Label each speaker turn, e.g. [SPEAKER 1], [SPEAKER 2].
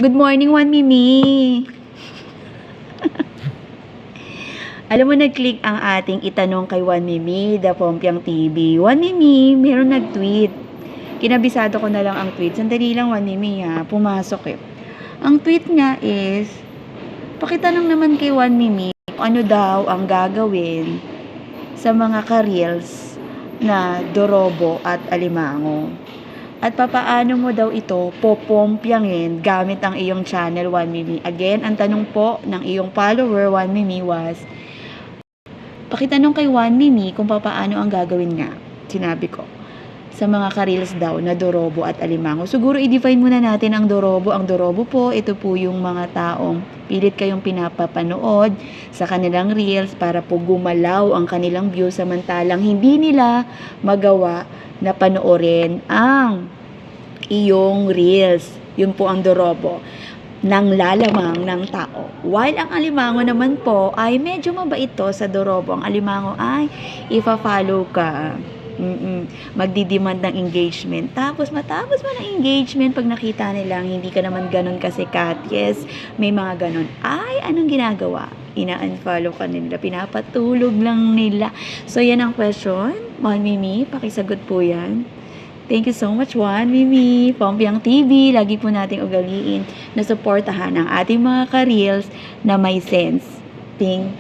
[SPEAKER 1] Good morning, One Mimi! Alam mo, nag-click ang ating itanong kay One Mimi, The Pompiang TV. One Mimi, meron nag-tweet. Kinabisado ko na lang ang tweet. Sandali lang, One Mimi, ha. Pumasok eh. Ang tweet nga is, pakitanong naman kay One Mimi kung ano daw ang gagawin sa mga ka-reels na dorobo at alimango. At papaano mo daw ito popompyangin gamit ang iyong channel, One Mimi. Again, ang tanong po ng iyong follower, One Mimi, was, pakitanong kay One Mimi kung papaano ang gagawin nga, sinabi ko, sa mga ka-reels daw na dorobo at alimango. Siguro i-define muna natin ang dorobo. Ang dorobo po, ito po yung mga taong pilit kayong pinapapanood sa kanilang reels para po gumalaw ang kanilang view, samantalang hindi nila magawa na panoorin ang iyong reels. Yun po ang dorobo ng lalamang ng tao. While ang alimango naman po ay medyo mabait to sa dorobo. Ang alimango ay ifa-follow ka. Magdidemand ng engagement. Tapos matapos mo ng engagement, pag nakita nilang hindi ka naman ganun kasikat, yes, may mga ganun. Ay, anong ginagawa? Ina-unfollow ka nila. Pinapatulog lang nila. So, yan ang question. One Mimi, pakisagot po yan. Thank you so much, One Mimi. Pompiang TV, lagi po nating ugaliin na suportahan ang ating mga ka-reels na may sense. Ping.